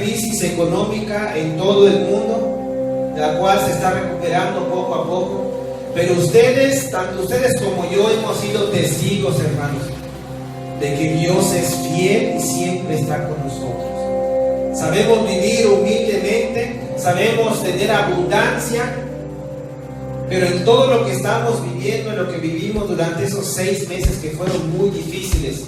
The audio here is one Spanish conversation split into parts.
crisis económica en todo el mundo, la cual se está recuperando poco a poco. Pero ustedes, tanto ustedes como yo, hemos sido testigos, hermanos, de que Dios es fiel y siempre está con nosotros. Sabemos vivir humildemente, sabemos tener abundancia, pero en todo lo que estamos viviendo, en lo que vivimos durante esos 6 meses que fueron muy difíciles,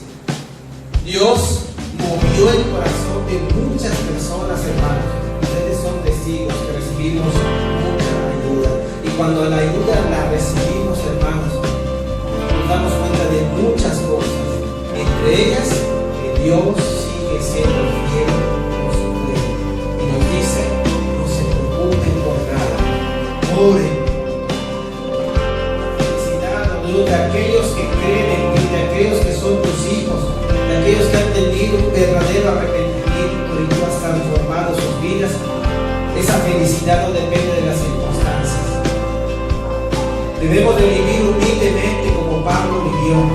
Dios movió el corazón de muchas personas, hermanos. Ustedes son testigos que recibimos mucha ayuda. Y cuando la ayuda la recibimos, hermanos, nos damos cuenta de muchas cosas. Entre ellas, que Dios sigue siendo fiel con su pueblo. Y nos dice, no se preocupen por nada. Oren. De aquellos que creen en ti, de aquellos que son tus hijos, de aquellos que han tenido un verdadero arrepentimiento y tú has transformado sus vidas. Esa felicidad no depende de las circunstancias. Debemos de vivir humildemente como Pablo vivió,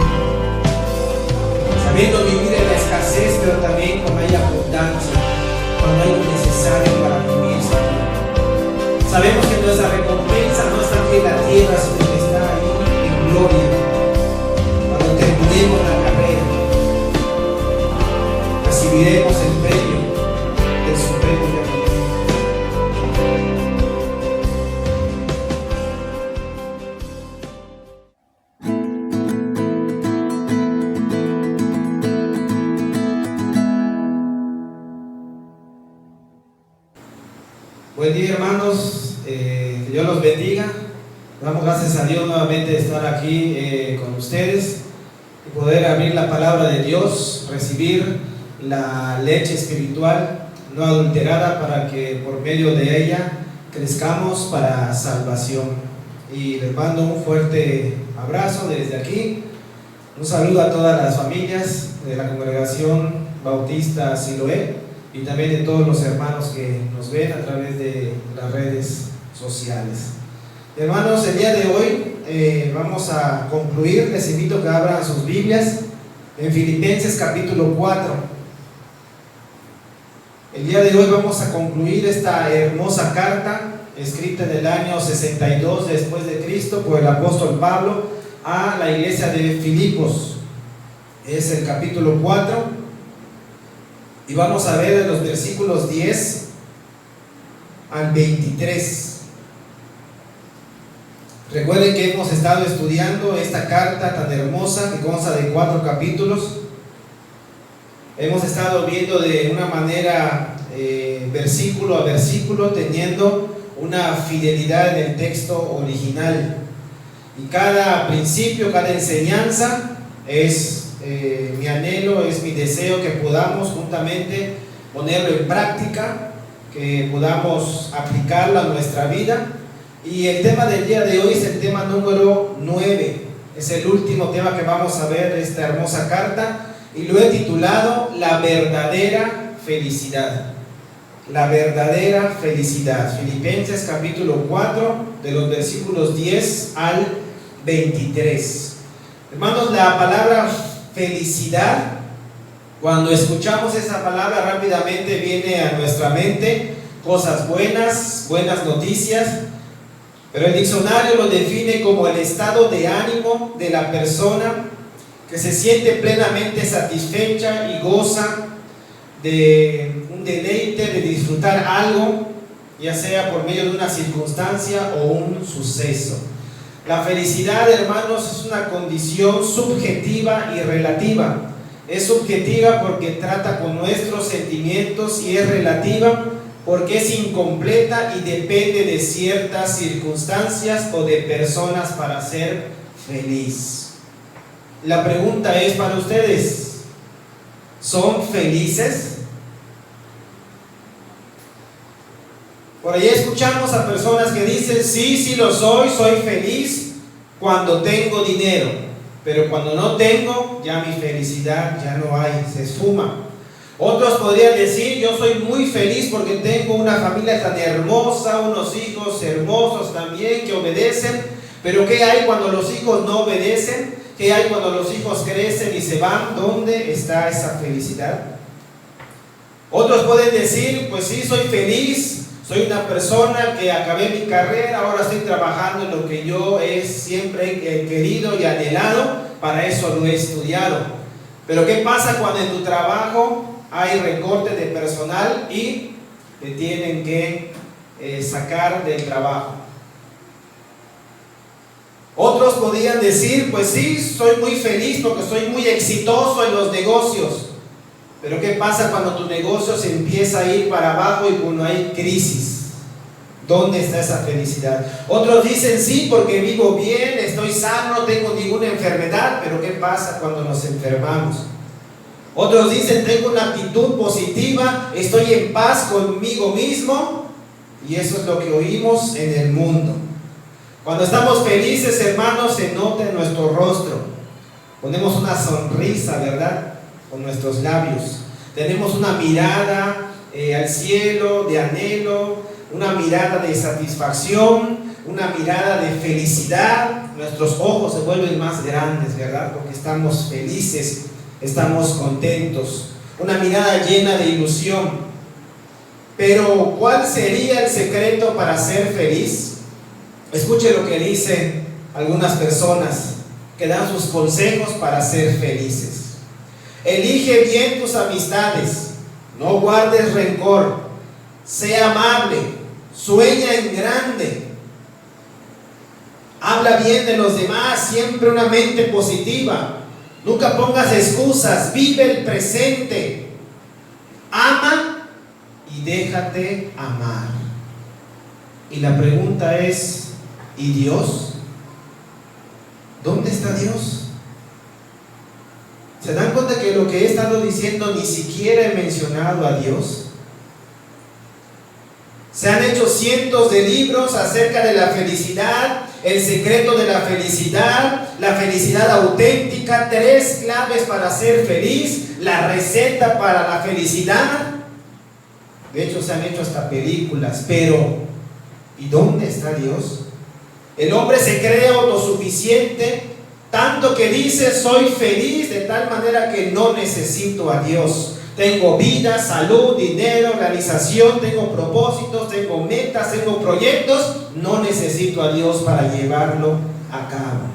sabiendo vivir en la escasez, pero también cuando hay abundancia, cuando hay lo necesario para vivir. Sabemos que nuestra recompensa no está aquí en la tierra, sino que está ahí en gloria, cuando terminemos la carrera, recibiremos el premio del supremo llamamiento. Buen día, hermanos, que Dios los bendiga. Damos gracias a Dios nuevamente de estar aquí con ustedes y poder abrir la palabra de Dios, recibir la leche espiritual no adulterada para que por medio de ella crezcamos para salvación. Y les mando un fuerte abrazo desde aquí. Un saludo a todas las familias de la Congregación Bautista Siloé y también de todos los hermanos que nos ven a través de las redes sociales. Hermanos, el día de hoy vamos a concluir. Les invito a que abran sus Biblias en Filipenses capítulo 4. El día de hoy vamos a concluir esta hermosa carta escrita en el año 62 después de Cristo por el apóstol Pablo a la iglesia de Filipos. Es el capítulo 4 y vamos a ver de los versículos 10 al 23. Recuerden que hemos estado estudiando esta carta tan hermosa que consta de 4 capítulos. Hemos estado viendo de una manera versículo a versículo, teniendo una fidelidad en el texto original. Y cada principio, cada enseñanza es mi anhelo, es mi deseo que podamos juntamente ponerlo en práctica, que podamos aplicarlo a nuestra vida. Y el tema del día de hoy es el tema número 9. Es el último tema que vamos a ver de esta hermosa carta y lo he titulado La verdadera felicidad. La verdadera felicidad. Filipenses capítulo 4 de los versículos 10 al 23. Hermanos, la palabra felicidad, cuando escuchamos esa palabra rápidamente viene a nuestra mente cosas buenas, buenas noticias. Pero el diccionario lo define como el estado de ánimo de la persona que se siente plenamente satisfecha y goza de un deleite, de disfrutar algo, ya sea por medio de una circunstancia o un suceso. La felicidad, hermanos, es una condición subjetiva y relativa. Es subjetiva porque trata con nuestros sentimientos y es relativa porque es incompleta y depende de ciertas circunstancias o de personas para ser feliz. La pregunta es para ustedes: ¿son felices? Por ahí escuchamos a personas que dicen: sí lo soy feliz cuando tengo dinero, pero cuando no tengo, ya mi felicidad ya no hay, se esfuma. Otros podrían decir: yo soy muy feliz porque tengo una familia tan hermosa, unos hijos hermosos también que obedecen. Pero ¿qué hay cuando los hijos no obedecen? ¿Qué hay cuando los hijos crecen y se van? ¿Dónde está esa felicidad? Otros pueden decir, pues sí, soy feliz, soy una persona que acabé mi carrera, ahora estoy trabajando en lo que yo siempre he querido y anhelado, para eso lo he estudiado. Pero ¿qué pasa cuando en tu trabajo hay recorte de personal y te tienen que sacar del trabajo? Otros podrían decir, pues sí, soy muy feliz porque soy muy exitoso en los negocios. Pero ¿qué pasa cuando tu negocio se empieza a ir para abajo y cuando hay crisis? ¿Dónde está esa felicidad? Otros dicen, sí, porque vivo bien, estoy sano, no tengo ninguna enfermedad. Pero ¿qué pasa cuando nos enfermamos? Otros dicen, tengo una actitud positiva, estoy en paz conmigo mismo. Y eso es lo que oímos en el mundo. Cuando estamos felices, hermanos, se nota en nuestro rostro. Ponemos una sonrisa, ¿verdad?, con nuestros labios. Tenemos una mirada al cielo de anhelo, una mirada de satisfacción, una mirada de felicidad. Nuestros ojos se vuelven más grandes, ¿verdad?, porque estamos felices, estamos contentos. Una mirada llena de ilusión. Pero ¿cuál sería el secreto para ser feliz? Escuche lo que dicen algunas personas que dan sus consejos para ser felices. Elige bien tus amistades, no guardes rencor, sé amable, sueña en grande, habla bien de los demás, siempre una mente positiva, nunca pongas excusas, vive el presente, ama y déjate amar. Y la pregunta es, ¿y Dios? ¿Dónde está Dios? ¿Se dan cuenta que lo que he estado diciendo ni siquiera he mencionado a Dios? Se han hecho cientos de libros acerca de la felicidad, el secreto de la felicidad auténtica, 3 claves para ser feliz, la receta para la felicidad. De hecho, se han hecho hasta películas, pero ¿y dónde está Dios? El hombre se cree autosuficiente, tanto que dice, soy feliz, de tal manera que no necesito a Dios. Tengo vida, salud, dinero, realización, tengo propósitos, tengo metas, tengo proyectos. No necesito a Dios para llevarlo a cabo.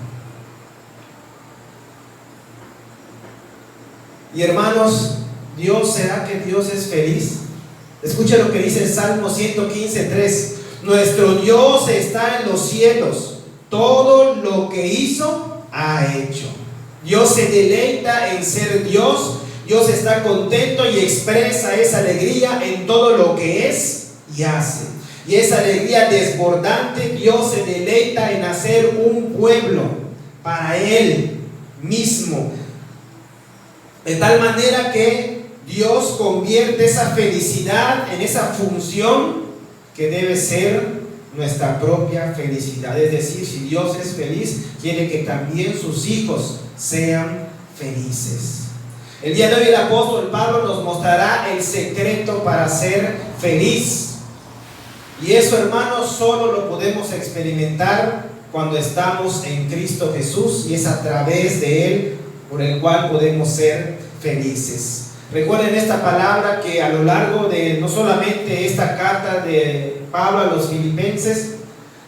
Y hermanos, ¿será que Dios es feliz? Escucha lo que dice el Salmo 115:3. Nuestro Dios está en los cielos, todo lo que hizo ha hecho. Dios se deleita en ser Dios. Dios está contento y expresa esa alegría en todo lo que es y hace. Y esa alegría desbordante, Dios se deleita en hacer un pueblo para Él mismo. De tal manera que Dios convierte esa felicidad en esa función que debe ser nuestra propia felicidad. Es decir, si Dios es feliz, quiere que también sus hijos sean felices. El día de hoy el apóstol Pablo nos mostrará el secreto para ser feliz. Y eso, hermanos, solo lo podemos experimentar cuando estamos en Cristo Jesús, y es a través de Él por el cual podemos ser felices. Recuerden esta palabra que a lo largo de no solamente esta carta de Pablo a los filipenses,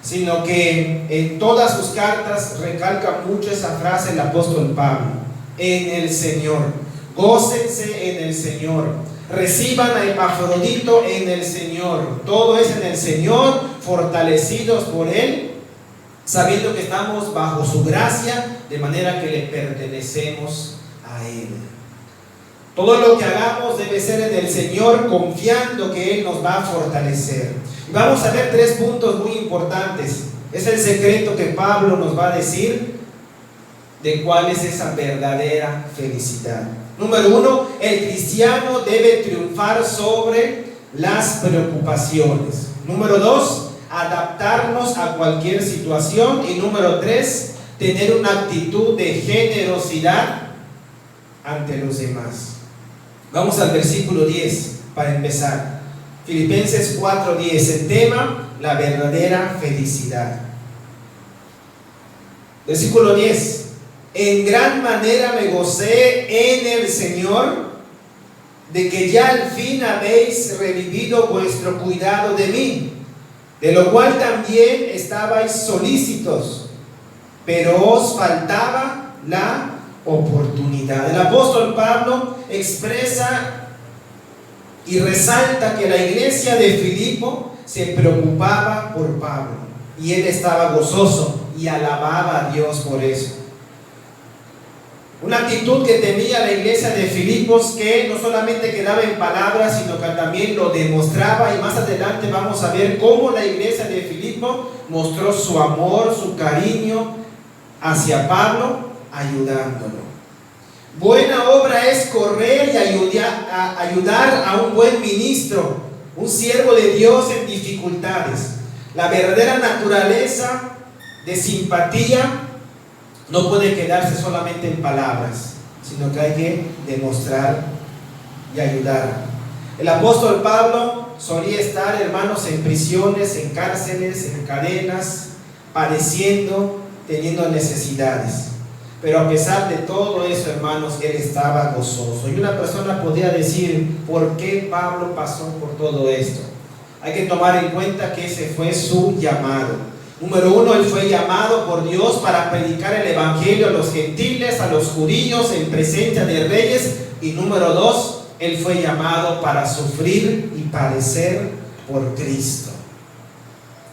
sino que en todas sus cartas recalca mucho esa frase el apóstol Pablo: en el Señor, gócense en el Señor, reciban a Epafrodito en el Señor, todo es en el Señor, fortalecidos por Él, sabiendo que estamos bajo su gracia, de manera que le pertenecemos a Él. Todo lo que hagamos debe ser en el Señor, confiando que Él nos va a fortalecer. Y vamos a ver 3 puntos muy importantes. Es el secreto que Pablo nos va a decir de cuál es esa verdadera felicidad. Número 1, el cristiano debe triunfar sobre las preocupaciones. Número 2, adaptarnos a cualquier situación. Y número 3, tener una actitud de generosidad ante los demás. Vamos al versículo 10 para empezar. Filipenses 4:10, el tema, la verdadera felicidad. Versículo 10. En gran manera me gocé en el Señor, de que ya al fin habéis revivido vuestro cuidado de mí, de lo cual también estabais solícitos, pero os faltaba la oportunidad. El apóstol Pablo expresa y resalta que la iglesia de Filipo se preocupaba por Pablo y él estaba gozoso y alababa a Dios por eso. Una actitud que tenía la iglesia de Filipos, que no solamente quedaba en palabras, sino que también lo demostraba, y más adelante vamos a ver cómo la iglesia de Filipo mostró su amor, su cariño hacia Pablo, ayudándolo. Buena obra es correr y ayudar a un buen ministro, un siervo de Dios en dificultades. La verdadera naturaleza de simpatía no puede quedarse solamente en palabras, sino que hay que demostrar y ayudar. El apóstol Pablo solía estar, hermanos, en prisiones, en cárceles, en cadenas, padeciendo, teniendo necesidades. Pero a pesar de todo eso, hermanos, él estaba gozoso. Y una persona podría decir, ¿por qué Pablo pasó por todo esto? Hay que tomar en cuenta que ese fue su llamado. Número uno, él fue llamado por Dios para predicar el evangelio a los gentiles, a los judíos, en presencia de reyes. Y número dos, él fue llamado para sufrir y padecer por Cristo.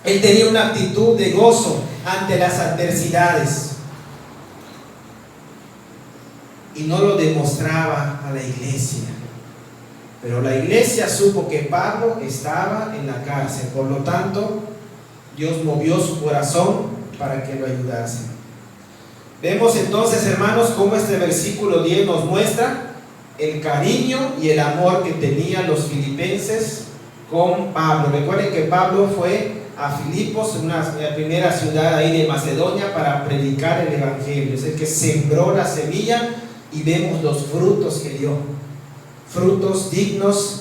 Él tenía una actitud de gozo ante las adversidades y no lo demostraba a la iglesia. Pero la iglesia supo que Pablo estaba en la cárcel, por lo tanto Dios movió su corazón para que lo ayudase. Vemos entonces, hermanos, cómo este versículo 10 nos muestra el cariño y el amor que tenían los filipenses con Pablo. Recuerden que Pablo fue a Filipos, la primera ciudad ahí de Macedonia, para predicar el evangelio. Es el que sembró la semilla y vemos los frutos que dio. Frutos dignos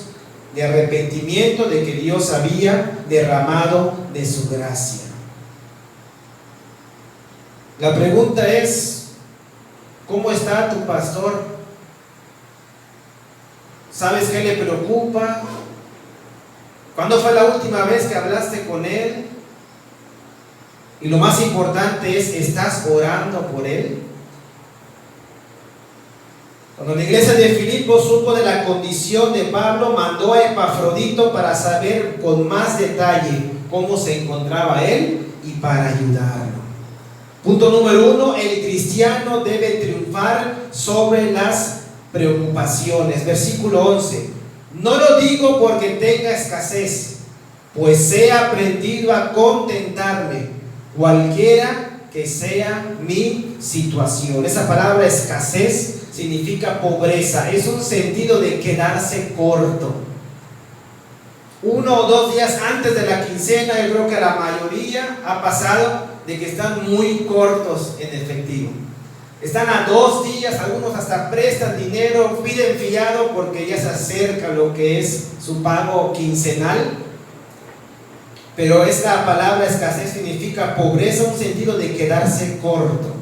de arrepentimiento, de que Dios había derramado de su gracia. La pregunta es, ¿cómo está tu pastor? ¿Sabes qué le preocupa? ¿Cuándo fue la última vez que hablaste con él? Y lo más importante es, ¿estás orando por él? Cuando la iglesia de Filipos supo de la condición de Pablo, mandó a Epafrodito para saber con más detalle cómo se encontraba él y para ayudarlo. Punto número uno, el cristiano debe triunfar sobre las preocupaciones. Versículo 11, no lo digo porque tenga escasez, pues he aprendido a contentarme, cualquiera que sea mi situación. Esa palabra escasez significa pobreza, es un sentido de quedarse corto. 1 o 2 días antes de la quincena, yo creo que la mayoría ha pasado de que están muy cortos en efectivo. Están a 2 días, algunos hasta prestan dinero, piden fiado porque ya se acerca lo que es su pago quincenal. Pero esta palabra escasez significa pobreza, un sentido de quedarse corto.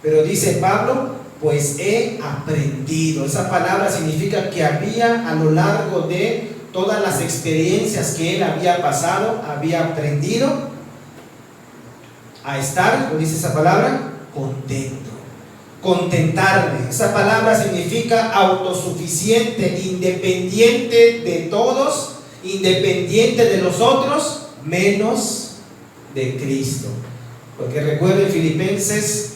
Pero dice Pablo, pues he aprendido. Esa palabra significa que había, a lo largo de todas las experiencias que él había pasado, había aprendido a estar, ¿cómo dice esa palabra? Contento. Contentarme. Esa palabra significa autosuficiente, independiente de todos, independiente de los otros, menos de Cristo. Porque recuerden, Filipenses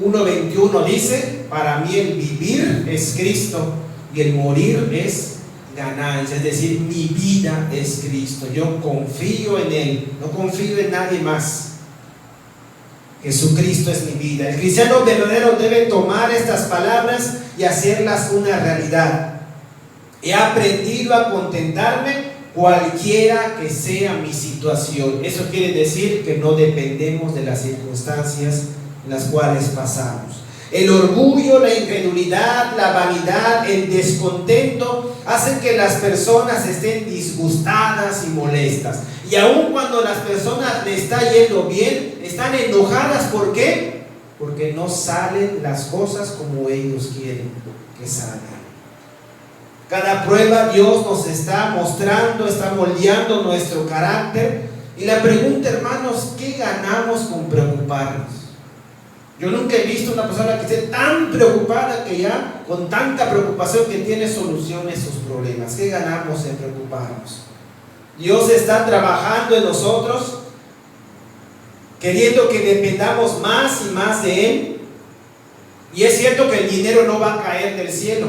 1:21 dice, para mí el vivir es Cristo y el morir es ganancia. Es decir, mi vida es Cristo. Yo confío en Él, no confío en nadie más. Jesucristo es mi vida. El cristiano verdadero debe tomar estas palabras y hacerlas una realidad. He aprendido a contentarme cualquiera que sea mi situación. Eso quiere decir que no dependemos de las circunstancias en las cuales pasamos. El orgullo, la incredulidad, la vanidad, el descontento hacen que las personas estén disgustadas y molestas. Y aun cuando las personas le está yendo bien, están enojadas. ¿Por qué? Porque no salen las cosas como ellos quieren que salgan. Cada prueba Dios nos está mostrando, está moldeando nuestro carácter. Y la pregunta, hermanos, ¿qué ganamos con preocuparnos? Yo nunca he visto una persona que esté tan preocupada que ya con tanta preocupación que tiene soluciones a sus problemas. ¿Qué ganamos en preocuparnos? Dios está trabajando en nosotros, queriendo que dependamos más y más de Él. Y es cierto que el dinero no va a caer del cielo.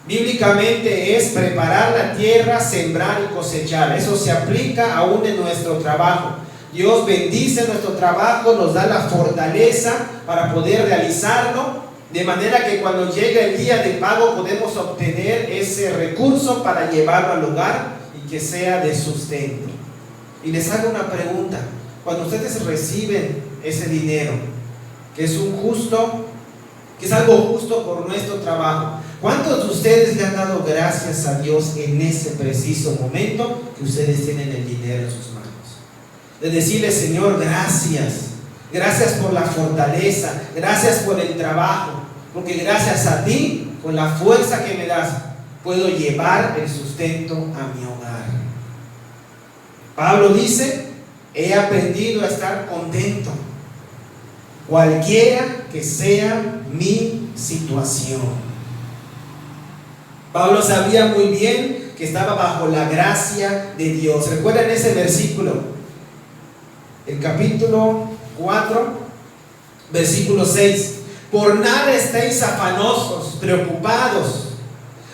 Bíblicamente es preparar la tierra, sembrar y cosechar. Eso se aplica aún en nuestro trabajo. Dios bendice nuestro trabajo, nos da la fortaleza para poder realizarlo, de manera que cuando llegue el día de pago podemos obtener ese recurso para llevarlo al hogar y que sea de sustento. Y les hago una pregunta: cuando ustedes reciben ese dinero, que es algo justo por nuestro trabajo, ¿cuántos de ustedes le han dado gracias a Dios en ese preciso momento que ustedes tienen el dinero en sus manos? De decirle: Señor, gracias por la fortaleza, gracias por el trabajo, porque gracias a ti, con la fuerza que me das, puedo llevar el sustento a mi hogar. Pablo dice: he aprendido a estar contento, cualquiera que sea mi situación. Pablo sabía muy bien que estaba bajo la gracia de Dios. ¿Recuerdan ese versículo? El capítulo 4, versículo 6. Por nada estéis afanosos, preocupados,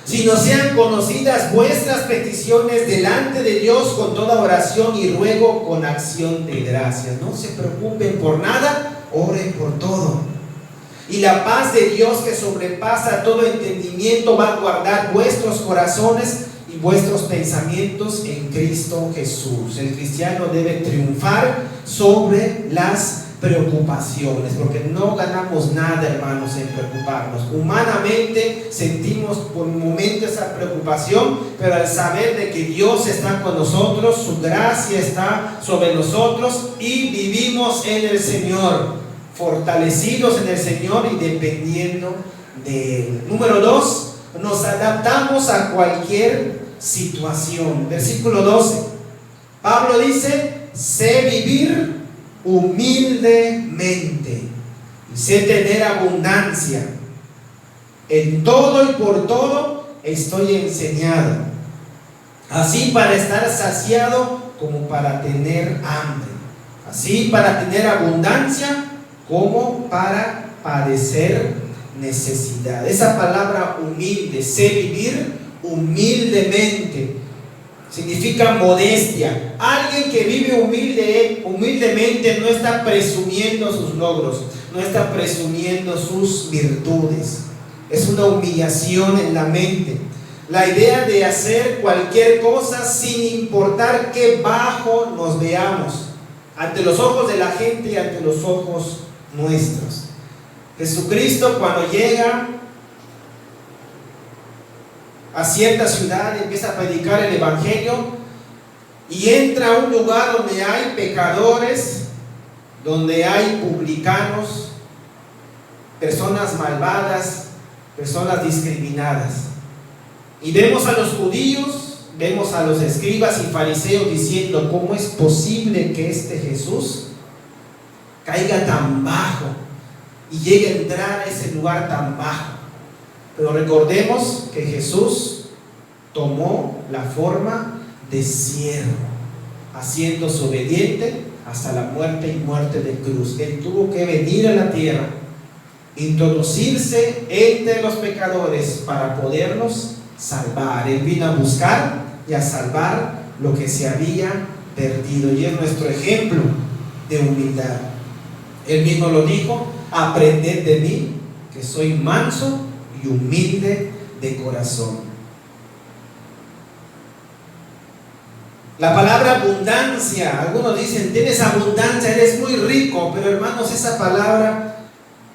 sino sean conocidas vuestras peticiones delante de Dios con toda oración y ruego con acción de gracias. No se preocupen por nada, oren por todo. Y la paz de Dios, que sobrepasa todo entendimiento, va a guardar vuestros corazones y vuestros pensamientos en Cristo Jesús. El cristiano debe triunfar sobre las preocupaciones, porque no ganamos nada, hermanos, en preocuparnos. Humanamente sentimos por un momento esa preocupación, pero al saber de que Dios está con nosotros, su gracia está sobre nosotros y vivimos en el Señor, fortalecidos en el Señor y dependiendo de Él. Número 2, nos adaptamos a cualquier situación. Versículo 12, Pablo dice: sé vivir humildemente, sé tener abundancia, en todo y por todo estoy enseñado, así para estar saciado como para tener hambre, así para tener abundancia como para padecer necesidad. Esa palabra humilde, sé vivir humildemente, significa modestia. Alguien que vive humildemente no está presumiendo sus logros, no está presumiendo sus virtudes. Es una humillación en la mente. La idea de hacer cualquier cosa sin importar qué bajo nos veamos, ante los ojos de la gente y ante los ojos nuestros. Jesucristo, cuando llega a cierta ciudad, empieza a predicar el evangelio y entra a un lugar donde hay pecadores, donde hay publicanos, personas malvadas, personas discriminadas. Y vemos a los judíos, vemos a los escribas y fariseos diciendo: ¿cómo es posible que este Jesús caiga tan bajo y llegue a entrar a ese lugar tan bajo? Pero recordemos que Jesús tomó la forma de siervo, haciéndose obediente hasta la muerte y muerte de cruz. Él tuvo que venir a la tierra, introducirse entre los pecadores para poderlos salvar. Él vino a buscar y a salvar lo que se había perdido, y es nuestro ejemplo de humildad. Él mismo lo dijo: aprended de mí, que soy manso y humilde de corazón. La palabra abundancia, algunos dicen: tienes abundancia, eres muy rico. Pero hermanos, esa palabra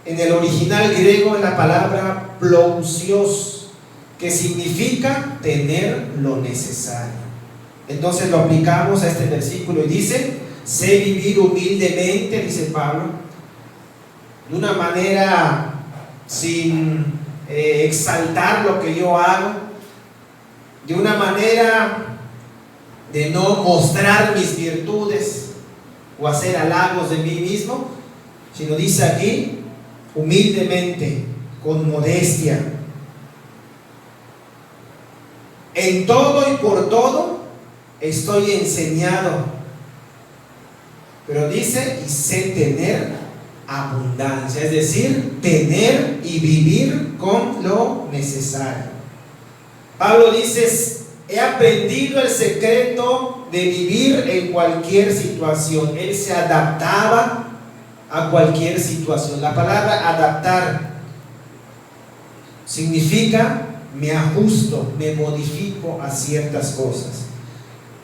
en el original griego es la palabra plousios, que significa tener lo necesario. Entonces lo aplicamos a este versículo y dice: sé vivir humildemente, dice Pablo, de una manera sin exaltar lo que yo hago, de una manera de no mostrar mis virtudes o hacer halagos de mí mismo, sino dice aquí, humildemente, con modestia. En todo y por todo estoy enseñado, pero dice, y sé tener abundancia, es decir, tener y vivir con lo necesario. Pablo dice, he aprendido el secreto de vivir en cualquier situación. Él se adaptaba a cualquier situación. La palabra adaptar significa me ajusto, me modifico a ciertas cosas.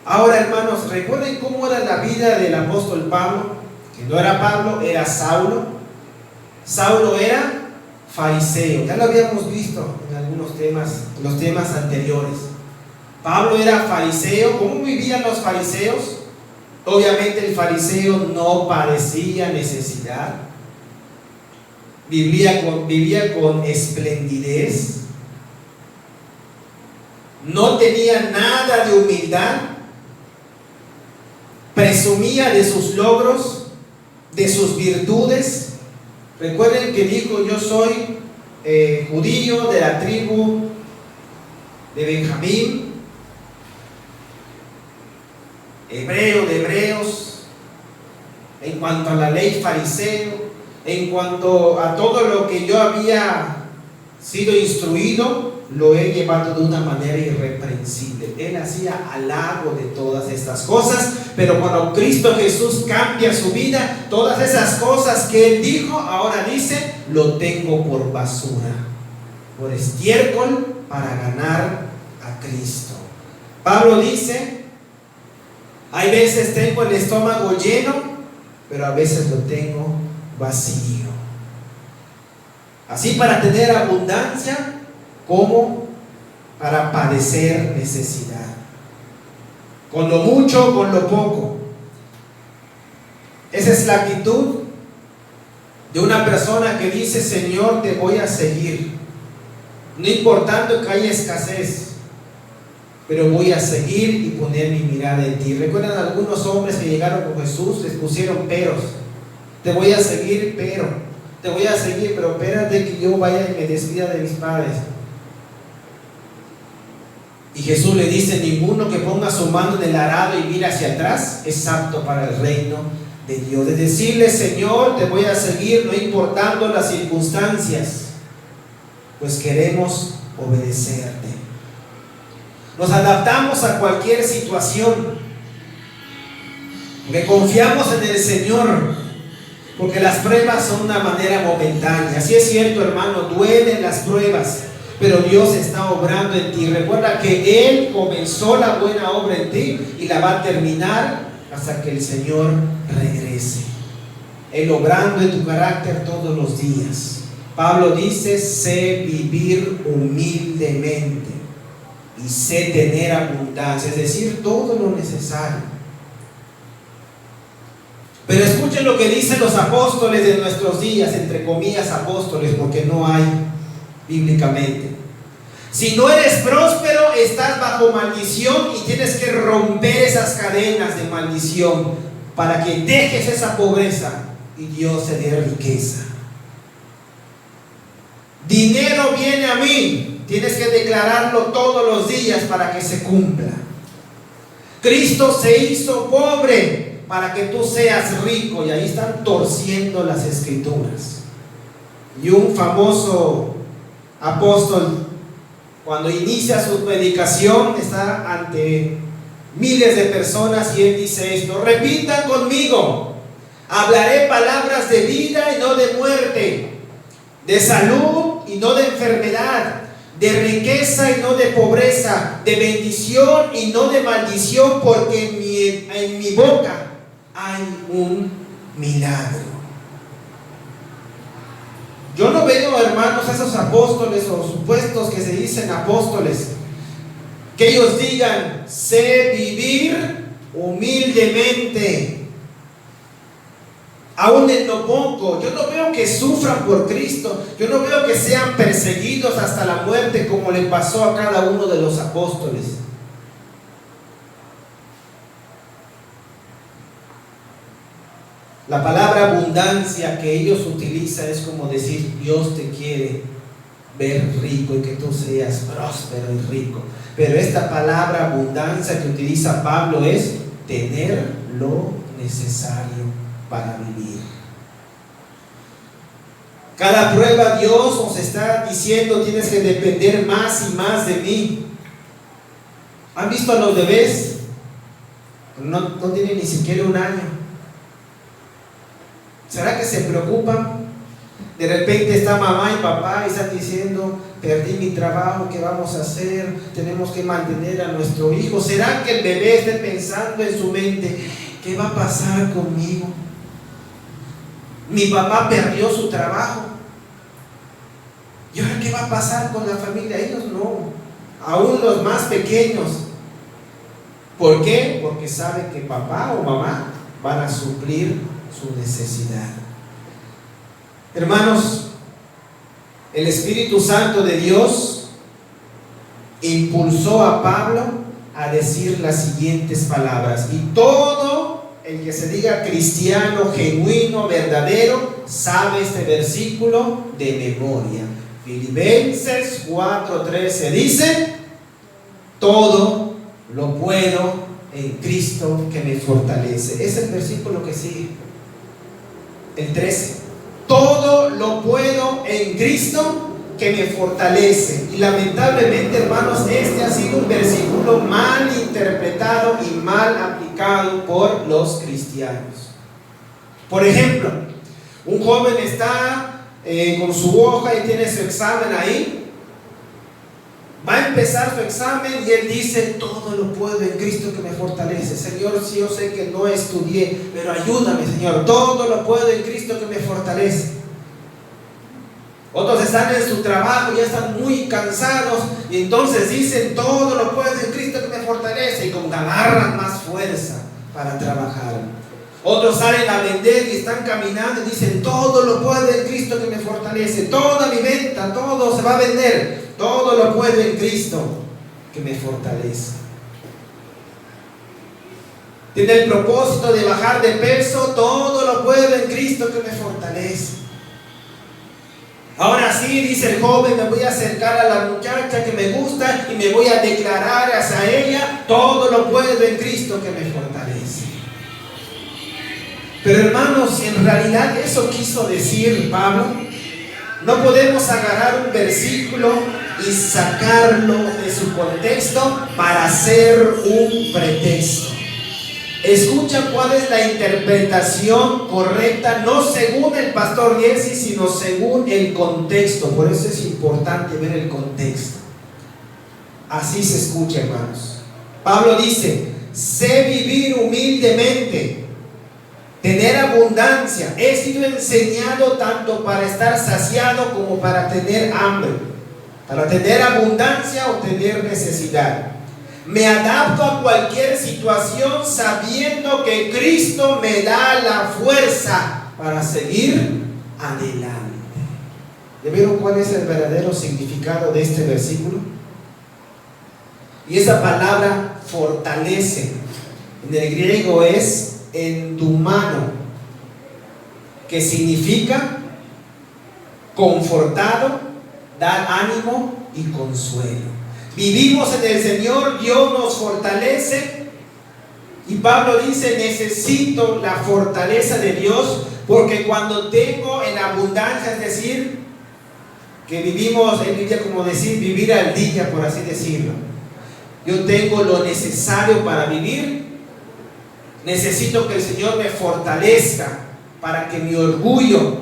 Ahora, hermanos, recuerden cómo era la vida del apóstol Pablo, que no era Pablo, era Saulo. Saulo era fariseo, ya lo habíamos visto en algunos temas, los temas anteriores. Pablo era fariseo. ¿Cómo vivían los fariseos? Obviamente el fariseo no padecía necesidad, vivía con esplendidez, no tenía nada de humildad, presumía de sus logros, de sus virtudes. Recuerden que dijo, yo soy judío de la tribu de Benjamín, hebreo de hebreos, en cuanto a la ley fariseo, en cuanto a todo lo que yo había sido instruido, lo he llevado de una manera irreprensible. Él hacía halago de todas estas cosas, pero cuando Cristo Jesús cambia su vida, todas esas cosas que él dijo, ahora dice, lo tengo por basura, por estiércol para ganar a Cristo. Pablo dice, hay veces tengo el estómago lleno, pero a veces lo tengo vacío. Así para tener abundancia, como para padecer necesidad. Con lo mucho, con lo poco. Esa es la actitud de una persona que dice, Señor, te voy a seguir, no importando que haya escasez, pero voy a seguir y poner mi mirada en ti. ¿Recuerdan algunos hombres que llegaron con Jesús? Les pusieron peros. Te voy a seguir, te voy a seguir, pero espérate que yo vaya y me despida de mis padres. Y Jesús le dice, ninguno que ponga su mano en el arado y mire hacia atrás es apto para el reino de Dios. De decirle, Señor, te voy a seguir no importando las circunstancias, pues queremos obedecerte. Nos adaptamos a cualquier situación, porque confiamos en el Señor, porque las pruebas son una manera momentánea. Así es cierto, hermano, duelen las pruebas, pero Dios está obrando en ti. Recuerda que Él comenzó la buena obra en ti y la va a terminar hasta que el Señor regrese. Él obrando en tu carácter todos los días. Pablo dice, sé vivir humildemente y sé tener abundancia, es decir, todo lo necesario. Pero escuchen lo que dicen los apóstoles de nuestros días, entre comillas apóstoles, porque no hay bíblicamente. Si no eres próspero, estás bajo maldición y tienes que romper esas cadenas de maldición para que dejes esa pobreza y Dios te dé riqueza. Dinero viene a mí, tienes que declararlo todos los días para que se cumpla. Cristo se hizo pobre para que tú seas rico, y ahí están torciendo las escrituras. Y un famoso apóstol, cuando inicia su predicación, está ante miles de personas y él dice esto: repitan conmigo, hablaré palabras de vida y no de muerte, de salud y no de enfermedad, de riqueza y no de pobreza, de bendición y no de maldición, porque en mi boca hay un milagro. Yo no veo, hermanos, a esos apóstoles o supuestos que se dicen apóstoles, que ellos digan, sé vivir humildemente. aún en lo poco. Yo no veo que sufran por Cristo. Yo no veo que sean perseguidos hasta la muerte como le pasó a cada uno de los apóstoles. La palabra abundancia que ellos utilizan es como decir: Dios te quiere ver rico y que tú seas próspero y rico. Pero esta palabra abundancia que utiliza Pablo es tener lo necesario para vivir. Cada prueba Dios nos está diciendo: tienes que depender más y más de mí. ¿Han visto a los bebés? No tienen ni siquiera un año. ¿Será que se preocupan? De repente está mamá y papá y están diciendo: perdí mi trabajo, ¿qué vamos a hacer? Tenemos que mantener a nuestro hijo. ¿Será que el bebé esté pensando en su mente: ¿qué va a pasar conmigo? Mi papá perdió su trabajo. ¿Y ahora qué va a pasar con la familia? Ellos no, aún los más pequeños. ¿Por qué? Porque saben que papá o mamá van a suplir su necesidad. Hermanos, el Espíritu Santo de Dios impulsó a Pablo a decir las siguientes palabras, y todo el que se diga cristiano, genuino, verdadero, sabe este versículo de memoria. Filipenses 4:13 dice: todo lo puedo en Cristo que me fortalece. Es el versículo que sigue, el 13. Todo lo puedo en Cristo que me fortalece. Y lamentablemente, hermanos, este ha sido un versículo mal interpretado y mal aplicado por los cristianos. Por ejemplo, un joven está con su hoja y tiene su examen ahí. Va a empezar su examen y él dice: todo lo puedo en Cristo que me fortalece. Señor, sí, yo sé que no estudié, pero ayúdame, Señor. Todo lo puedo en Cristo que me fortalece. Otros están en su trabajo, ya están muy cansados y entonces dicen: todo lo puedo en Cristo que me fortalece, y como agarran más fuerza para trabajar. Otros salen a vender y están caminando y dicen: todo lo puedo en Cristo que me fortalece. Toda mi venta, todo se va a vender. Todo lo puedo en Cristo que me fortalece. Tiene el propósito de bajar de peso. Todo lo puedo en Cristo que me fortalece. Ahora sí, dice el joven: me voy a acercar a la muchacha que me gusta y me voy a declarar hacia ella: todo lo puedo en Cristo que me fortalece. Pero hermanos, en realidad eso quiso decir Pablo. No podemos agarrar un versículo y sacarlo de su contexto para hacer un pretexto. Escucha cuál es la interpretación correcta, no según el pastor Jesse, sino según el contexto. Por eso es importante ver el contexto. Así se escucha, hermanos. Pablo dice: sé vivir humildemente, tener abundancia. He sido enseñado tanto para estar saciado como para tener hambre, para tener abundancia o tener necesidad. Me adapto a cualquier situación sabiendo que Cristo me da la fuerza para seguir adelante. ¿Ya vieron cuál es el verdadero significado de este versículo? Y esa palabra fortalece en el griego es endumano, que significa confortado, dar ánimo y consuelo. Vivimos en el Señor, Dios nos fortalece. Y Pablo dice: necesito la fortaleza de Dios, porque cuando tengo en abundancia, es decir, que vivimos, él vivía como decir, vivir al día, por así decirlo. Yo tengo lo necesario para vivir. Necesito que el Señor me fortalezca para que mi orgullo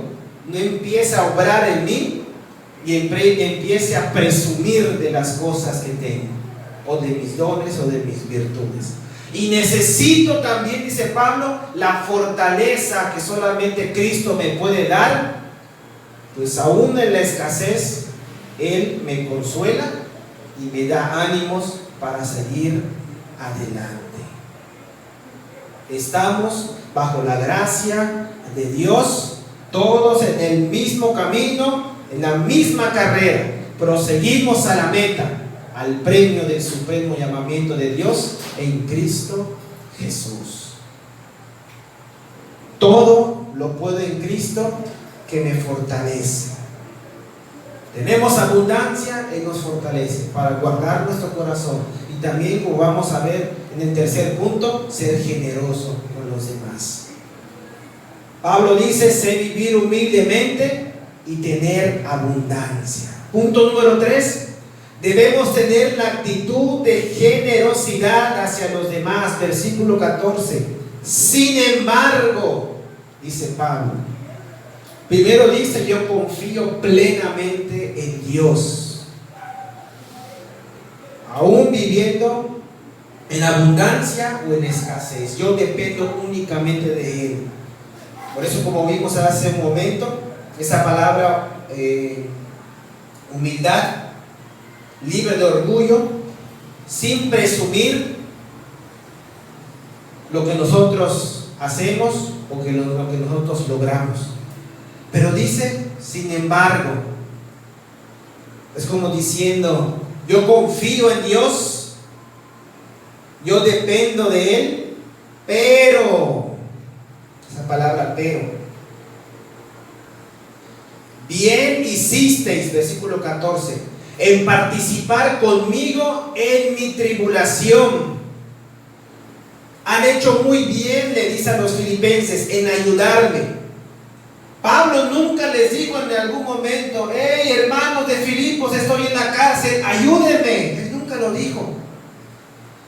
no empiece a obrar en mí y empiece a presumir de las cosas que tengo, o de mis dones o de mis virtudes. Y necesito también, dice Pablo, la fortaleza que solamente Cristo me puede dar, pues aún en la escasez Él me consuela y me da ánimos para seguir adelante. Estamos bajo la gracia de Dios, todos en el mismo camino, en la misma carrera, proseguimos a la meta, al premio del supremo llamamiento de Dios en Cristo Jesús. Todo lo puedo en Cristo que me fortalece. Tenemos abundancia, Él nos fortalece para guardar nuestro corazón. Y también, como vamos a ver en el tercer punto, ser generoso con los demás. Pablo dice: sé vivir humildemente y tener abundancia. Punto número 3. Debemos tener la actitud de generosidad hacia los demás. Versículo 14. Sin embargo, dice Pablo, primero dice: yo confío plenamente en Dios, aún viviendo en abundancia o en escasez. Yo dependo únicamente de Él. Por eso, como vimos hace un momento, esa palabra humildad, libre de orgullo, sin presumir lo que nosotros hacemos o que lo que nosotros logramos. Pero dice, sin embargo, es como diciendo: yo confío en Dios, yo dependo de Él, pero, esa palabra pero, bien hicisteis, versículo 14, en participar conmigo en mi tribulación. Han hecho muy bien, le dice a los filipenses, en ayudarme. Pablo nunca les dijo en algún momento: hey, hermanos de Filipos, estoy en la cárcel, ayúdenme. Él nunca lo dijo.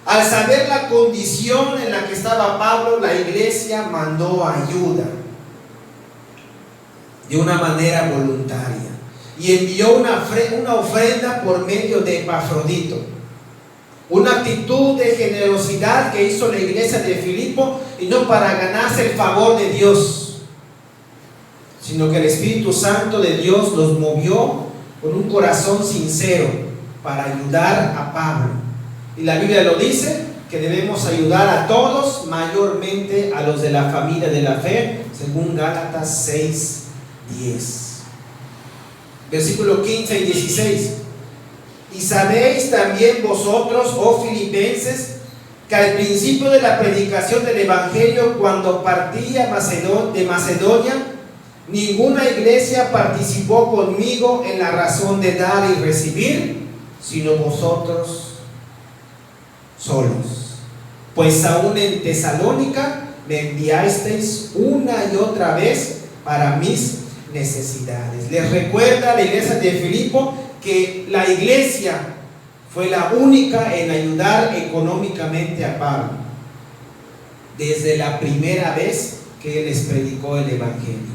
Al saber la condición en la que estaba Pablo, la iglesia mandó ayuda de una manera voluntaria y envió una ofrenda por medio de Epafrodito. Una actitud de generosidad que hizo la iglesia de Filipo, y no para ganarse el favor de Dios, sino que el Espíritu Santo de Dios los movió con un corazón sincero para ayudar a Pablo. Y la Biblia lo dice, que debemos ayudar a todos, mayormente a los de la familia de la fe, según Gálatas 6:10. Versículo 15 y 16. Y sabéis también vosotros, oh filipenses, que al principio de la predicación del Evangelio, cuando partí de Macedonia, ninguna iglesia participó conmigo en la razón de dar y recibir, sino vosotros solos. Pues aún en Tesalónica me enviasteis una y otra vez para mis necesidades. Les recuerda a la iglesia de Filipo que la iglesia fue la única en ayudar económicamente a Pablo desde la primera vez que él les predicó el Evangelio.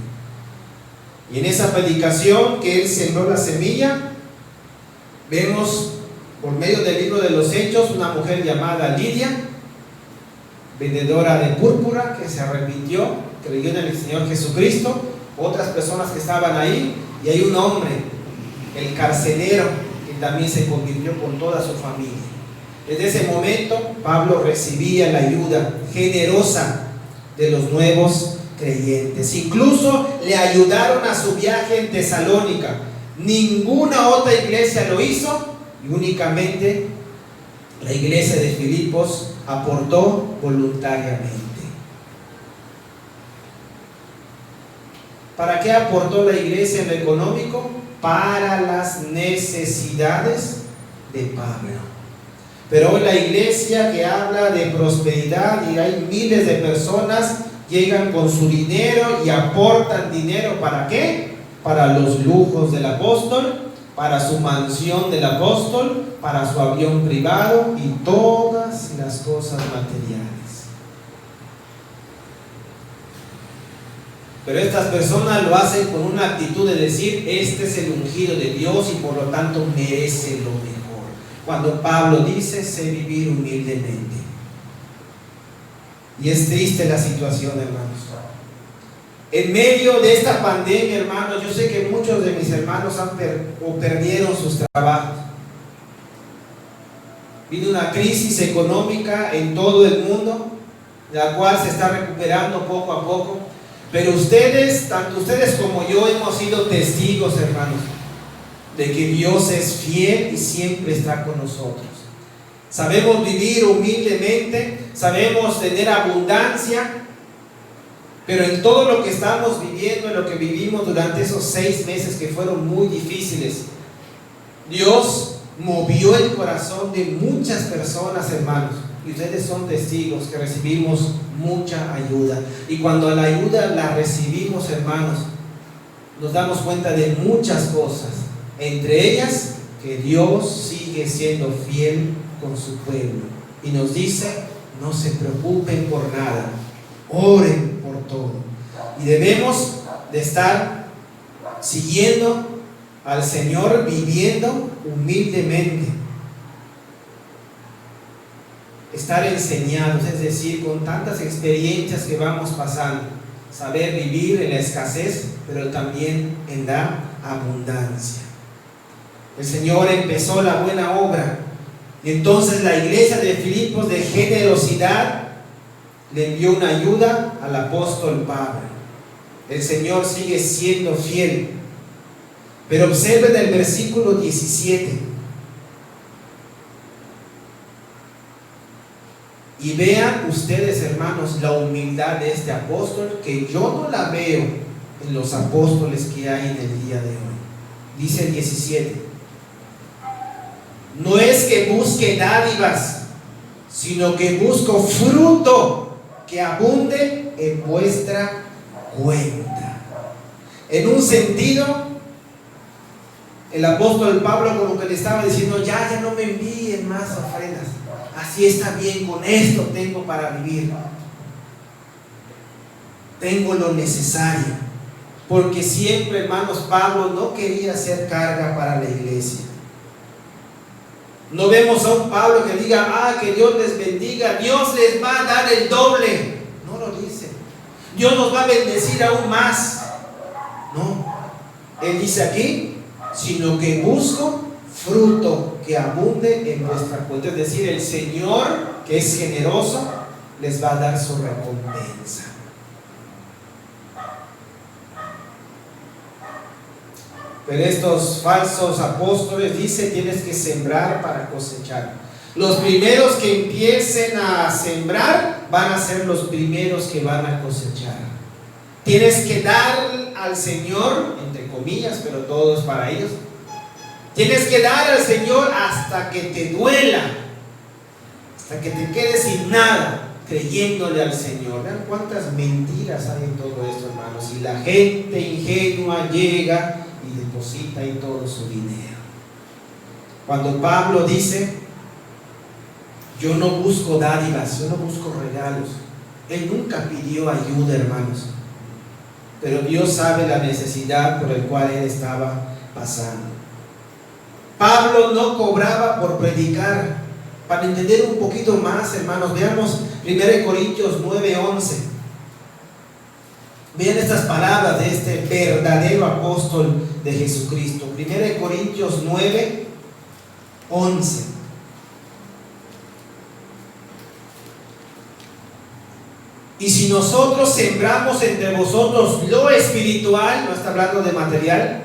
Y en esa predicación que él sembró la semilla, vemos por medio del libro de los Hechos una mujer llamada Lidia, vendedora de púrpura, que se arrepintió, creyó en el Señor Jesucristo, otras personas que estaban ahí, y hay un hombre, el carcelero, que también se convirtió con toda su familia. Desde ese momento Pablo recibía la ayuda generosa de los nuevos creyentes. Incluso le ayudaron a su viaje en Tesalónica. Ninguna otra iglesia lo hizo, y únicamente la iglesia de Filipos aportó voluntariamente. ¿Para qué aportó la iglesia en lo económico? Para las necesidades de Pablo. Pero hoy la iglesia que habla de prosperidad, y hay miles de personas, llegan con su dinero y aportan dinero. ¿Para qué? Para los lujos del apóstol, para su mansión del apóstol, para su avión privado y todas las cosas materiales. Pero estas personas lo hacen con una actitud de decir: este es el ungido de Dios y por lo tanto merece lo mejor. Cuando Pablo dice: sé vivir humildemente. Y es triste la situación, hermanos. En medio de esta pandemia, hermanos, yo sé que muchos de mis hermanos perdieron sus trabajos. Vino una crisis económica en todo el mundo, la cual se está recuperando poco a poco. Pero ustedes, tanto ustedes como yo, hemos sido testigos, hermanos, de que Dios es fiel y siempre está con nosotros. Sabemos vivir humildemente, sabemos tener abundancia, pero en todo lo que estamos viviendo, en lo que vivimos durante esos 6 meses que fueron muy difíciles, Dios movió el corazón de muchas personas, hermanos, y ustedes son testigos que recibimos mucha ayuda. Y cuando la ayuda la recibimos, hermanos, nos damos cuenta de muchas cosas, entre ellas que Dios sigue siendo fiel con su pueblo y nos dice: no se preocupen por nada, oren por todo. Y debemos de estar siguiendo al Señor, viviendo humildemente, estar enseñados, es decir, con tantas experiencias que vamos pasando, saber vivir en la escasez, pero también en la abundancia. El Señor empezó la buena obra, y entonces la iglesia de Filipos, de generosidad, le envió una ayuda al apóstol Pablo. El Señor sigue siendo fiel. Pero observen el versículo 17 y vean ustedes, hermanos, la humildad de este apóstol, que yo no la veo en los apóstoles que hay en el día de hoy. Dice el 17: no es que busque dádivas, sino que busco fruto que abunde en vuestra cuenta. En un sentido, el apóstol Pablo como que le estaba diciendo: ya no me envíen más ofrendas, así está bien, con esto tengo para vivir, tengo lo necesario. Porque siempre, hermanos, Pablo no quería ser carga para la iglesia. No vemos a un Pablo que diga: que Dios les bendiga, Dios les va a dar el doble. No lo dice. Dios nos va a bendecir aún más. No, él dice aquí: sino que busco fruto que abunde en vuestra cuenta. Es decir, el Señor, que es generoso, les va a dar su recompensa. Pero estos falsos apóstoles dicen: tienes que sembrar para cosechar. Los primeros que empiecen a sembrar van a ser los primeros que van a cosechar. Tienes que dar al Señor, entre comillas, pero todo es para ellos. Tienes que dar al Señor hasta que te duela, hasta que te quedes sin nada, creyéndole al Señor. Vean cuántas mentiras hay en todo esto, hermanos. Y la gente ingenua llega y deposita ahí todo su dinero. Cuando Pablo dice: yo no busco dádivas, yo no busco regalos, él nunca pidió ayuda, hermanos, pero Dios sabe la necesidad por la cual él estaba pasando. Pablo no cobraba por predicar. Para entender un poquito más, hermanos, veamos 1 Corintios 9:11. Vean estas palabras de este verdadero apóstol de Jesucristo. 1 Corintios 9:11. Y si nosotros sembramos entre vosotros lo espiritual, no está hablando de material,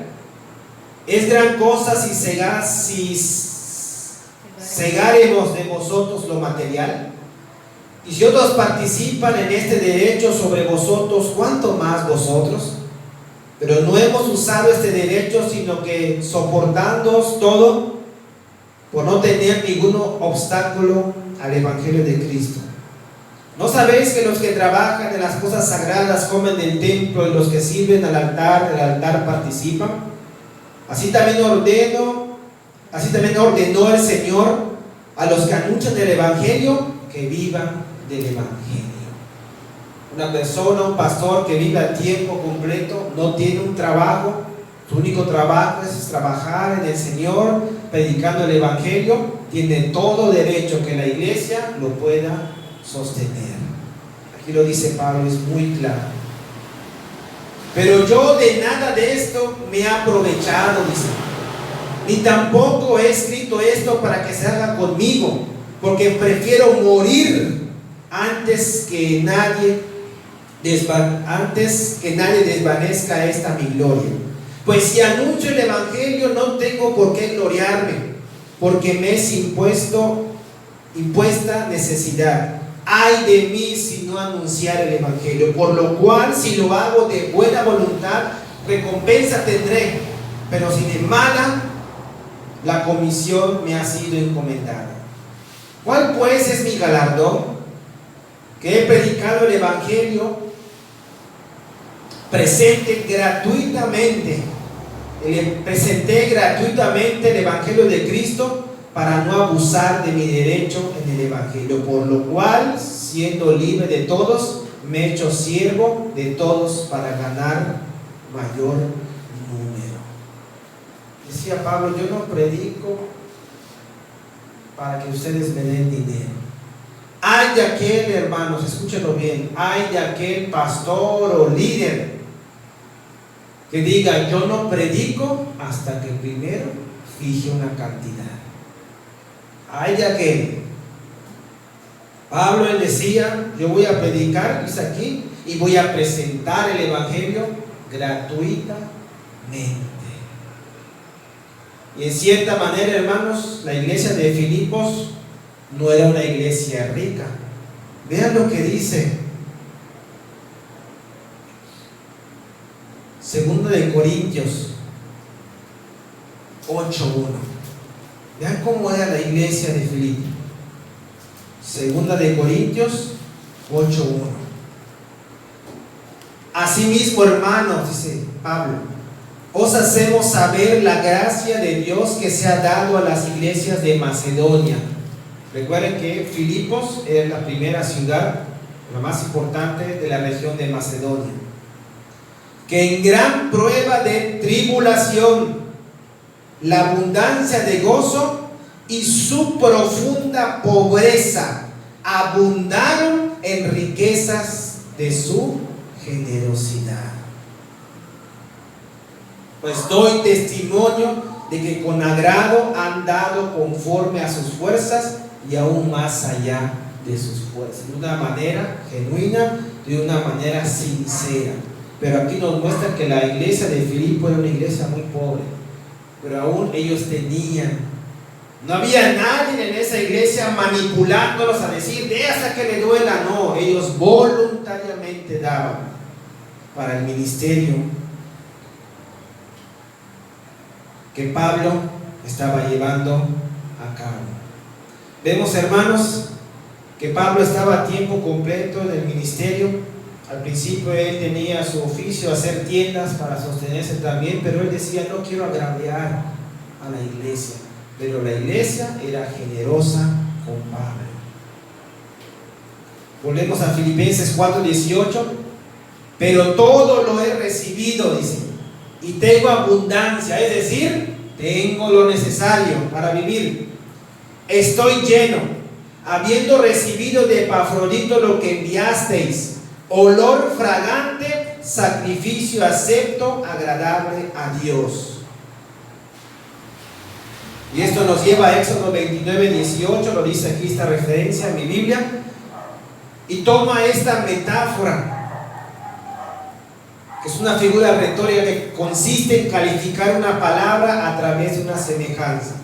es gran cosa si cegaremos de vosotros lo material. Y si otros participan en este derecho sobre vosotros, ¿cuánto más vosotros? Pero no hemos usado este derecho, sino que soportándoos todo, por no tener ningún obstáculo al Evangelio de Cristo. ¿No sabéis que los que trabajan en las cosas sagradas comen del templo, y los que sirven del altar participan? Así también ordenó el Señor a los que anuncian el Evangelio que vivan del Evangelio. Una persona, un pastor que vive a tiempo completo, no tiene un trabajo, su único trabajo es trabajar en el Señor, predicando el Evangelio, tiene todo derecho que la iglesia lo pueda sostener. Aquí lo dice Pablo, es muy claro. Pero yo de nada de esto me he aprovechado, dice, ni tampoco he escrito esto para que se haga conmigo, porque prefiero morir antes que nadie antes que nadie desvanezca esta mi gloria. Pues si anuncio el Evangelio, no tengo por qué gloriarme, porque me es impuesta necesidad. Ay de mí si no anunciar el Evangelio. Por lo cual, si lo hago de buena voluntad, recompensa tendré, pero si de mala, la comisión me ha sido encomendada. ¿Cuál pues es mi galardón? Que he predicado el Evangelio, presenté gratuitamente el Evangelio de Cristo, para no abusar de mi derecho en el Evangelio, por lo cual, siendo libre de todos, me he hecho siervo de todos para ganar mayor número. Decía Pablo, yo no predico para que ustedes me den dinero. Hay de aquel, hermanos, escúchenlo bien, hay de aquel pastor o líder que diga, yo no predico hasta que primero fije una cantidad. Hay de aquel. Pablo, él decía, yo voy a predicar, dice aquí, y voy a presentar el Evangelio gratuitamente. Y en cierta manera, hermanos, la iglesia de Filipos no era una iglesia rica. Vean lo que dice 2 de Corintios 8:1. Vean cómo era la iglesia de Filipos. 2 de Corintios 8:1. Asimismo, hermanos, dice Pablo, os hacemos saber la gracia de Dios que se ha dado a las iglesias de Macedonia. Recuerden que Filipos era la primera ciudad, la más importante de la región de Macedonia, que en gran prueba de tribulación, la abundancia de gozo y su profunda pobreza abundaron en riquezas de su generosidad. Pues doy testimonio de que con agrado han dado conforme a sus fuerzas y aún más allá de sus fuerzas, de una manera genuina, de una manera sincera. Pero aquí nos muestra que la iglesia de Filipo era una iglesia muy pobre, pero aún ellos tenían. No había nadie en esa iglesia manipulándolos a decir, de hasta que le duela. No, ellos voluntariamente daban para el ministerio que Pablo estaba llevando a cabo. Vemos, hermanos, que Pablo estaba a tiempo completo en el ministerio. Al principio él tenía su oficio, hacer tiendas para sostenerse también, pero él decía, no quiero agraviar a la iglesia. Pero la iglesia era generosa con Pablo. Volvemos a Filipenses 4:18. Pero todo lo he recibido, dice, y tengo abundancia, es decir, tengo lo necesario para vivir. Estoy lleno, habiendo recibido de Epafrodito lo que enviasteis, olor fragante, sacrificio acepto, agradable a Dios. Y esto nos lleva a Éxodo 29:18, lo dice aquí esta referencia en mi Biblia, y toma esta metáfora, que es una figura retórica que consiste en calificar una palabra a través de una semejanza.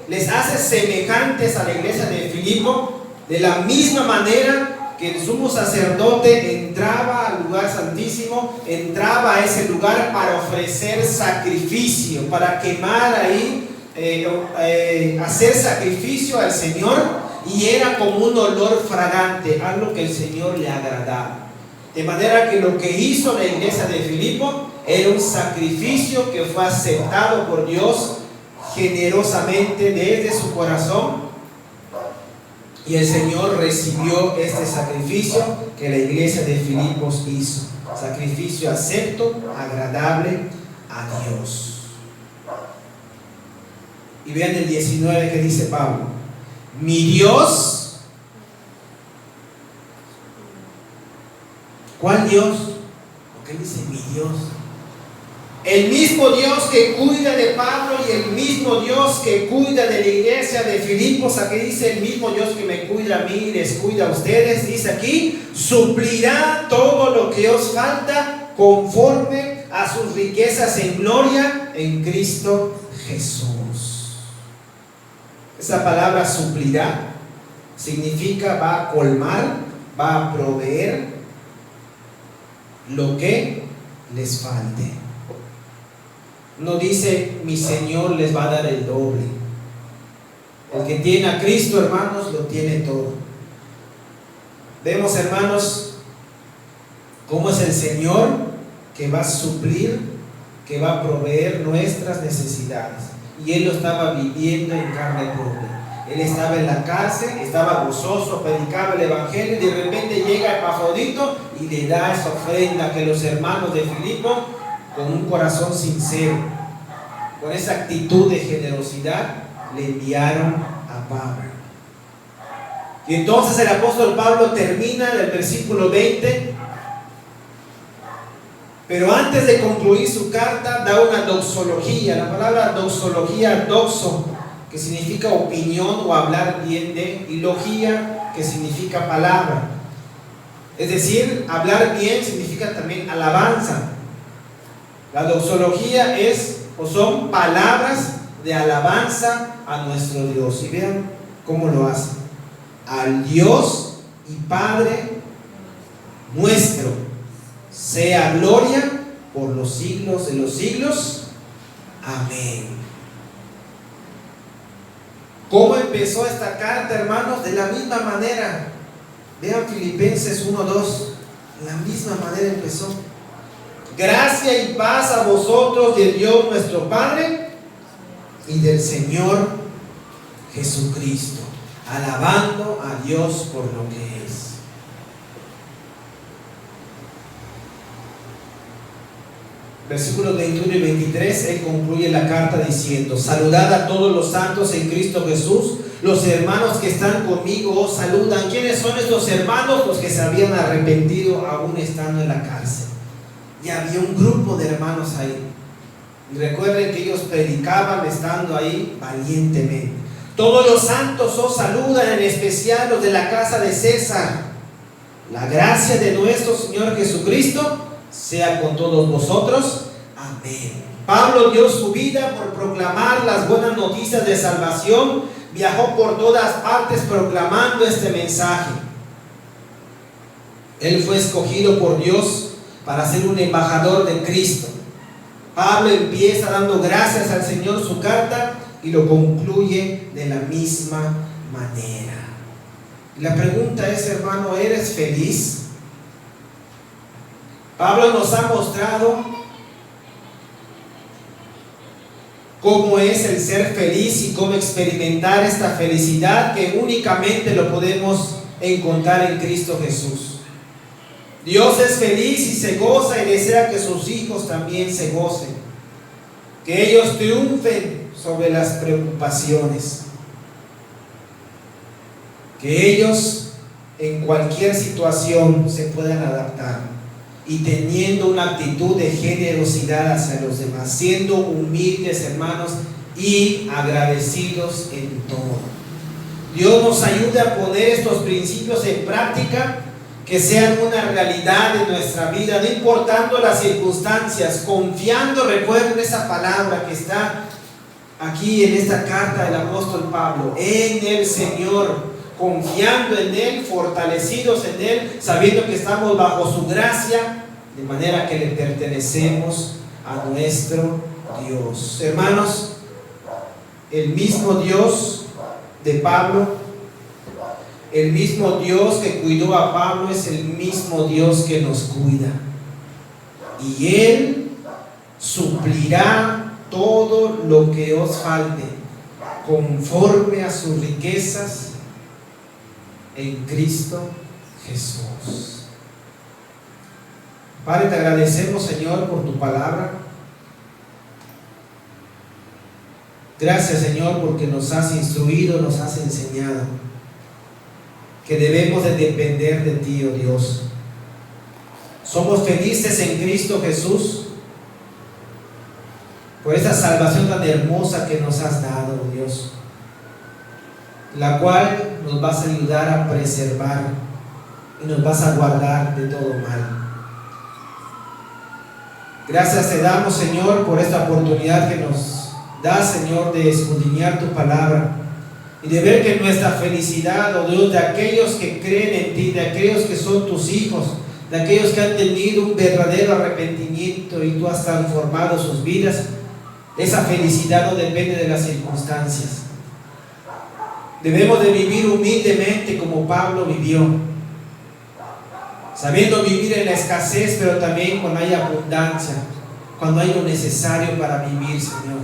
Les hace semejantes a la iglesia de Filipo, de la misma manera que el sumo sacerdote entraba al lugar santísimo, entraba a ese lugar para ofrecer sacrificio, para quemar ahí, hacer sacrificio al Señor, y era como un olor fragante, algo que el Señor le agradaba. De manera que lo que hizo la iglesia de Filipo era un sacrificio que fue aceptado por Dios generosamente desde su corazón, y el Señor recibió este sacrificio que la iglesia de Filipos hizo. Sacrificio acepto, agradable a Dios. Y vean el 19 que dice Pablo: mi Dios. ¿Cuál Dios? Porque él dice mi Dios. El mismo Dios que cuida de Pablo y el mismo Dios que cuida de la iglesia de Filipos, aquí dice el mismo Dios que me cuida a mí y les cuida a ustedes, dice aquí, suplirá todo lo que os falta conforme a sus riquezas en gloria en Cristo Jesús. Esa palabra suplirá significa va a colmar, va a proveer lo que les falte. No dice mi Señor les va a dar el doble. El que tiene a Cristo, hermanos, lo tiene todo. Vemos, hermanos, cómo es el Señor que va a suplir, que va a proveer nuestras necesidades. Y Él lo estaba viviendo en carne propia. Él estaba en la cárcel, estaba gozoso, predicaba el Evangelio y de repente llega Epafrodito y le da esa ofrenda que los hermanos de Filipo, con un corazón sincero, con esa actitud de generosidad, le enviaron a Pablo. Y entonces el apóstol Pablo termina el versículo 20, pero antes de concluir su carta da una doxología. La palabra doxología, doxo, que significa opinión o hablar bien de, y logía, que significa palabra. Es decir, hablar bien significa también alabanza. La doxología es o son palabras de alabanza a nuestro Dios. Y vean cómo lo hace. Al Dios y Padre nuestro sea gloria por los siglos de los siglos. Amén. ¿Cómo empezó esta carta, hermanos? De la misma manera. Vean Filipenses 1:2. De la misma manera empezó. Gracia y paz a vosotros de Dios nuestro Padre y del Señor Jesucristo, alabando a Dios por lo que es. Versículos 21 y 23, él concluye la carta diciendo: saludad a todos los santos en Cristo Jesús. Los hermanos que están conmigo os saludan. ¿Quiénes son estos hermanos? Los que se habían arrepentido aún estando en la cárcel. Y había un grupo de hermanos ahí. Y recuerden que ellos predicaban estando ahí valientemente. Todos los santos os saludan, en especial los de la casa de César. La gracia de nuestro Señor Jesucristo sea con todos vosotros. Amén. Pablo dio su vida por proclamar las buenas noticias de salvación. Viajó por todas partes proclamando este mensaje. Él fue escogido por Dios para ser un embajador de Cristo. Pablo empieza dando gracias al Señor su carta y lo concluye de la misma manera. La pregunta es, hermano, ¿eres feliz? Pablo nos ha mostrado cómo es el ser feliz y cómo experimentar esta felicidad que únicamente lo podemos encontrar en Cristo Jesús. Dios es feliz y se goza y desea que sus hijos también se gocen, que ellos triunfen sobre las preocupaciones, que ellos en cualquier situación se puedan adaptar y teniendo una actitud de generosidad hacia los demás, siendo humildes, hermanos, y agradecidos en todo. Dios nos ayude a poner estos principios en práctica, que sean una realidad en nuestra vida, no importando las circunstancias, confiando, recuerden esa palabra que está aquí en esta carta del apóstol Pablo, en el Señor, confiando en Él, fortalecidos en Él, sabiendo que estamos bajo su gracia, de manera que le pertenecemos a nuestro Dios. Hermanos, el mismo Dios de Pablo, el mismo Dios que cuidó a Pablo es el mismo Dios que nos cuida. Y Él suplirá todo lo que os falte, conforme a sus riquezas en Cristo Jesús. Padre, te agradecemos, Señor, por tu palabra. Gracias, Señor, porque nos has instruido, nos has enseñado que debemos de depender de ti, oh Dios. Somos felices en Cristo Jesús por esta salvación tan hermosa que nos has dado, oh Dios, la cual nos vas a ayudar a preservar y nos vas a guardar de todo mal. Gracias te damos, Señor, por esta oportunidad que nos das, Señor, de escudriñar tu palabra y de ver que nuestra felicidad, oh Dios, de aquellos que creen en ti, de aquellos que son tus hijos, de aquellos que han tenido un verdadero arrepentimiento y tú has transformado sus vidas, esa felicidad no depende de las circunstancias. Debemos de vivir humildemente como Pablo vivió, sabiendo vivir en la escasez, pero también cuando hay abundancia, cuando hay lo necesario para vivir, Señor.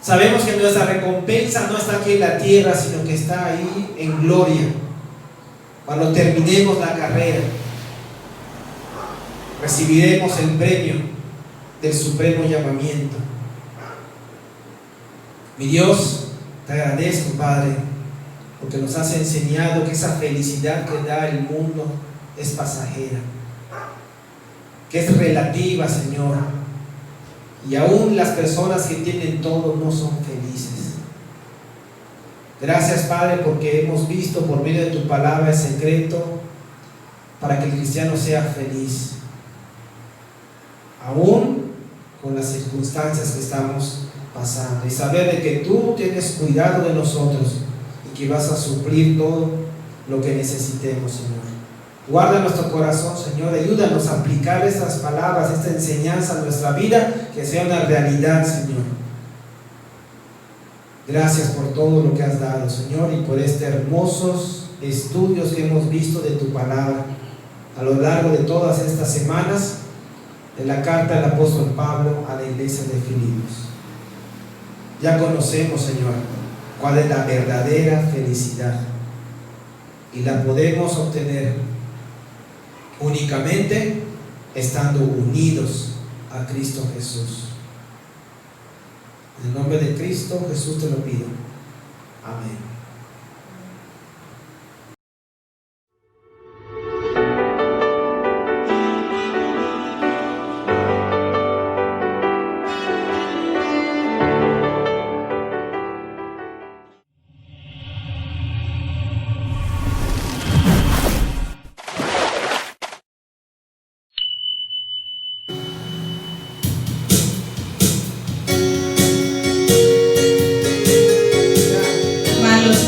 Sabemos que nuestra recompensa no está aquí en la tierra, sino que está ahí en gloria, cuando terminemos la carrera. Recibiremos el premio del supremo llamamiento. Mi Dios, te agradezco, Padre, porque nos has enseñado que esa felicidad que da el mundo es pasajera, que es relativa, Señor, y aún las personas que tienen todo no son felices. Gracias, Padre, porque hemos visto por medio de tu palabra el secreto para que el cristiano sea feliz, aún con las circunstancias que estamos pasando, y saber de que tú tienes cuidado de nosotros y que vas a suplir todo lo que necesitemos, Señor. Guarda nuestro corazón, Señor, ayúdanos a aplicar estas palabras, esta enseñanza a nuestra vida, que sea una realidad, Señor. Gracias por todo lo que has dado, Señor, y por estos hermosos estudios que hemos visto de tu palabra a lo largo de todas estas semanas, de la carta del apóstol Pablo a la iglesia de Filipos. Ya conocemos, Señor, cuál es la verdadera felicidad, y la podemos obtener únicamente estando unidos a Cristo Jesús. En el nombre de Cristo Jesús te lo pido. Amén. Hermanos,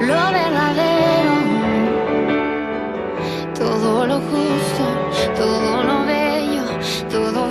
lo verdadero, todo lo justo, todo lo bello, todo